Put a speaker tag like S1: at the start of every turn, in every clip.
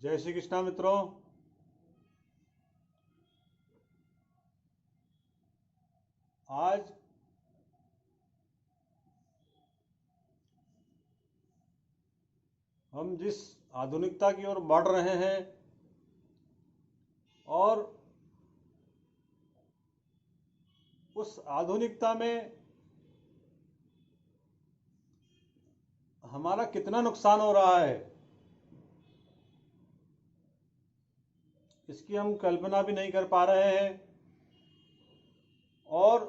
S1: जय श्री कृष्णा मित्रों। आज हम जिस आधुनिकता की ओर बढ़ रहे हैं और उस आधुनिकता में हमारा कितना नुकसान हो रहा है, इसकी हम कल्पना भी नहीं कर पा रहे हैं। और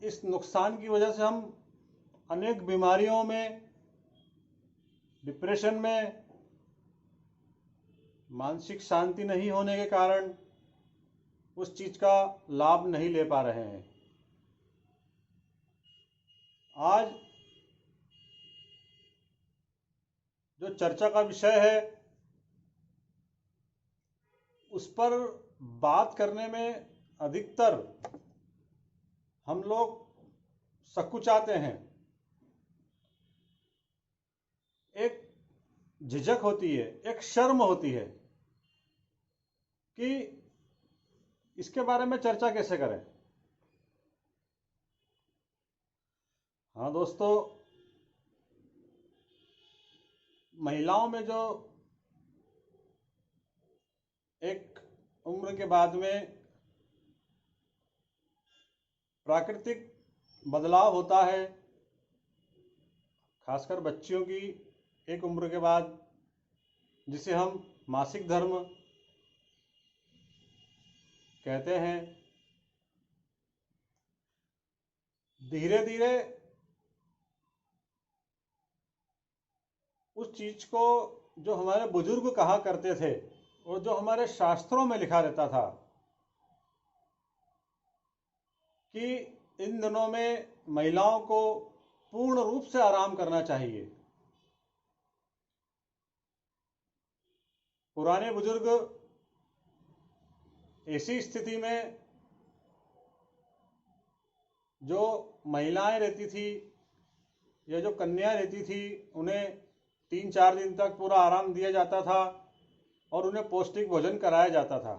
S1: इस नुकसान की वजह से हम अनेक बीमारियों में, डिप्रेशन में, मानसिक शांति नहीं होने के कारण उस चीज़ का लाभ नहीं ले पा रहे हैं। आज जो चर्चा का विषय है उस पर बात करने में अधिकतर हम लोग सकुचाते हैं। एक झिझक होती है, एक शर्म होती है कि इसके बारे में चर्चा कैसे करें। हाँ दोस्तों, महिलाओं में जो एक उम्र के बाद में प्राकृतिक बदलाव होता है, खासकर बच्चियों की एक उम्र के बाद, जिसे हम मासिक धर्म कहते हैं, धीरे धीरे उस चीज को जो हमारे बुजुर्ग कहा करते थे और जो हमारे शास्त्रों में लिखा रहता था कि इन दिनों में महिलाओं को पूर्ण रूप से आराम करना चाहिए। पुराने बुजुर्ग ऐसी स्थिति में जो महिलाएं रहती थी या जो कन्याएं रहती थी, उन्हें 3-4 दिन तक पूरा आराम दिया जाता था और उन्हें पौष्टिक भोजन कराया जाता था।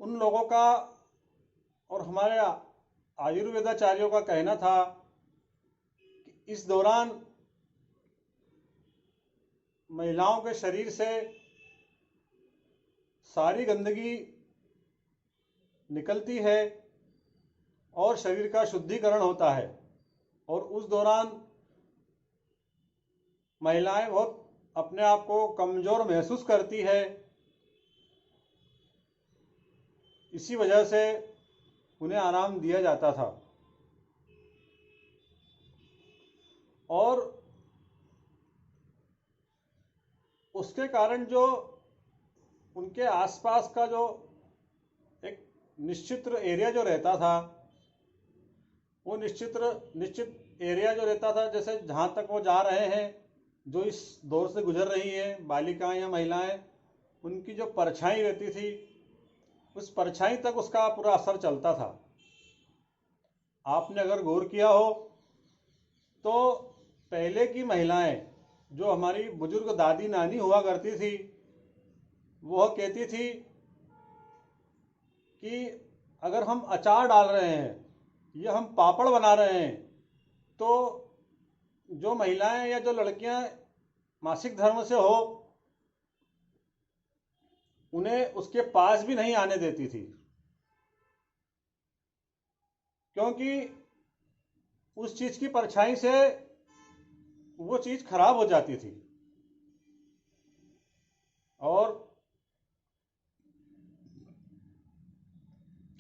S1: उन लोगों का और हमारे आयुर्वेदाचार्यों का कहना था कि इस दौरान महिलाओं के शरीर से सारी गंदगी निकलती है और शरीर का शुद्धिकरण होता है, और उस दौरान महिलाएं बहुत अपने आप को कमजोर महसूस करती है। इसी वजह से उन्हें आराम दिया जाता था। और उसके कारण जो उनके आसपास का जो एक निश्चित एरिया जो रहता था, वो निश्चित एरिया जो रहता था, जैसे जहाँ तक वो जा रहे हैं, जो इस दौर से गुजर रही हैं बालिकाएं या महिलाएं, उनकी जो परछाई रहती थी, उस परछाई तक उसका पूरा असर चलता था। आपने अगर गौर किया हो तो पहले की महिलाएं, जो हमारी बुजुर्ग दादी नानी हुआ करती थी, वह कहती थी कि अगर हम अचार डाल रहे हैं या हम पापड़ बना रहे हैं, तो जो महिलाएं या जो लड़कियां मासिक धर्म से हो, उन्हें उसके पास भी नहीं आने देती थी, क्योंकि उस चीज की परछाई से वो चीज खराब हो जाती थी। और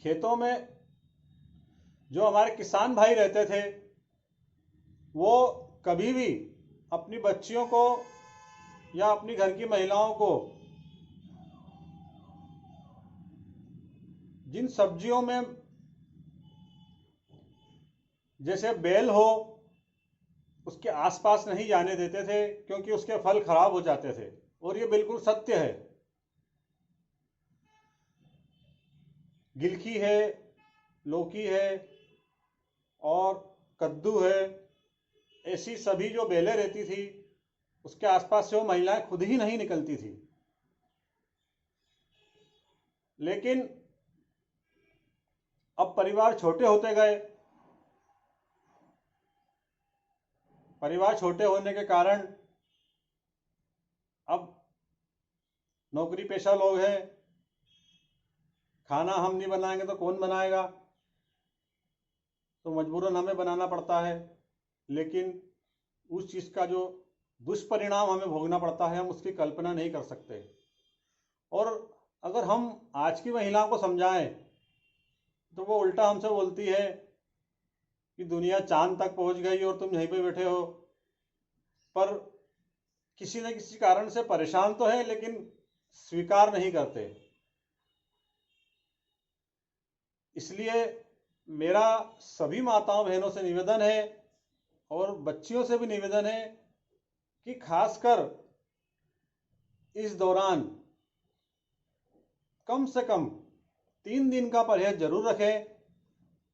S1: खेतों में जो हमारे किसान भाई रहते थे, वो कभी भी अपनी बच्चियों को या अपनी घर की महिलाओं को जिन सब्जियों में जैसे बेल हो, उसके आसपास नहीं जाने देते थे, क्योंकि उसके फल खराब हो जाते थे। और ये बिल्कुल सत्य है। गिलकी है, लौकी है और कद्दू है, ऐसी सभी जो बेलें रहती थी, उसके आसपास से वो महिलाएं खुद ही नहीं निकलती थी। लेकिन अब परिवार छोटे होते गए। परिवार छोटे होने के कारण अब नौकरी पेशा लोग हैं, खाना हम नहीं बनाएंगे तो कौन बनाएगा, तो मजबूरन हमें बनाना पड़ता है। लेकिन उस चीज़ का जो दुष्परिणाम हमें भोगना पड़ता है हम उसकी कल्पना नहीं कर सकते। और अगर हम आज की महिलाओं को समझाएं तो वो उल्टा हमसे बोलती है कि दुनिया चांद तक पहुंच गई और तुम यहीं पे बैठे हो। पर किसी न किसी कारण से परेशान तो है लेकिन स्वीकार नहीं करते। इसलिए मेरा सभी माताओं बहनों से निवेदन है और बच्चियों से भी निवेदन है कि खासकर इस दौरान कम से कम 3 दिन का परहेज जरूर रखें।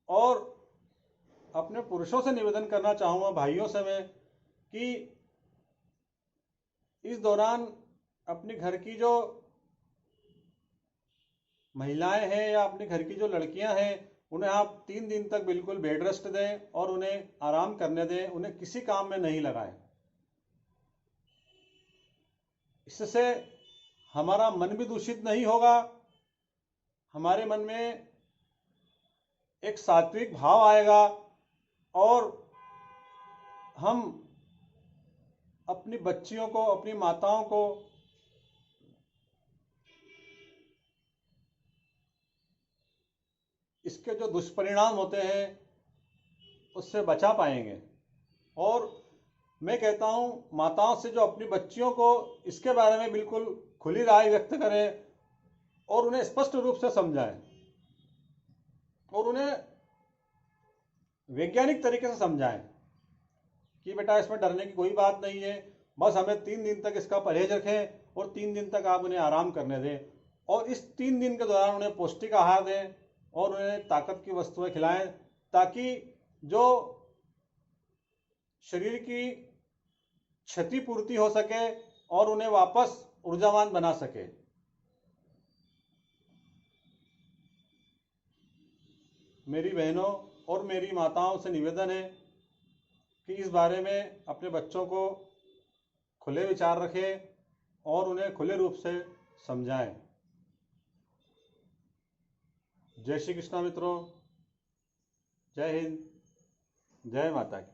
S1: और अपने पुरुषों से निवेदन करना चाहूँगा, भाइयों से मैं, कि इस दौरान अपने घर की जो महिलाएं हैं या अपने घर की जो लड़कियां हैं उन्हें आप 3 दिन तक बिल्कुल बेड रेस्ट दें और उन्हें आराम करने दें, उन्हें किसी काम में नहीं लगाएं। इससे हमारा मन भी दूषित नहीं होगा, हमारे मन में एक सात्विक भाव आएगा और हम अपनी बच्चियों को, अपनी माताओं को इसके जो दुष्परिणाम होते हैं उससे बचा पाएंगे। और मैं कहता हूं माताओं से जो अपनी बच्चियों को इसके बारे में बिल्कुल खुली राय व्यक्त करें और उन्हें स्पष्ट रूप से समझाएं और उन्हें वैज्ञानिक तरीके से समझाएं कि बेटा इसमें डरने की कोई बात नहीं है, बस हमें 3 दिन तक इसका परहेज रखें और 3 दिन तक आप उन्हें आराम करने दें। और इस 3 दिन के दौरान उन्हें पौष्टिक आहार दें और उन्हें ताकत की वस्तुएं खिलाएं ताकि जो शरीर की क्षतिपूर्ति हो सके और उन्हें वापस ऊर्जावान बना सके। मेरी बहनों और मेरी माताओं से निवेदन है कि इस बारे में अपने बच्चों को खुले विचार रखें और उन्हें खुले रूप से समझाएं। जय श्री कृष्णा मित्रों, जय हिंद, जय माता की।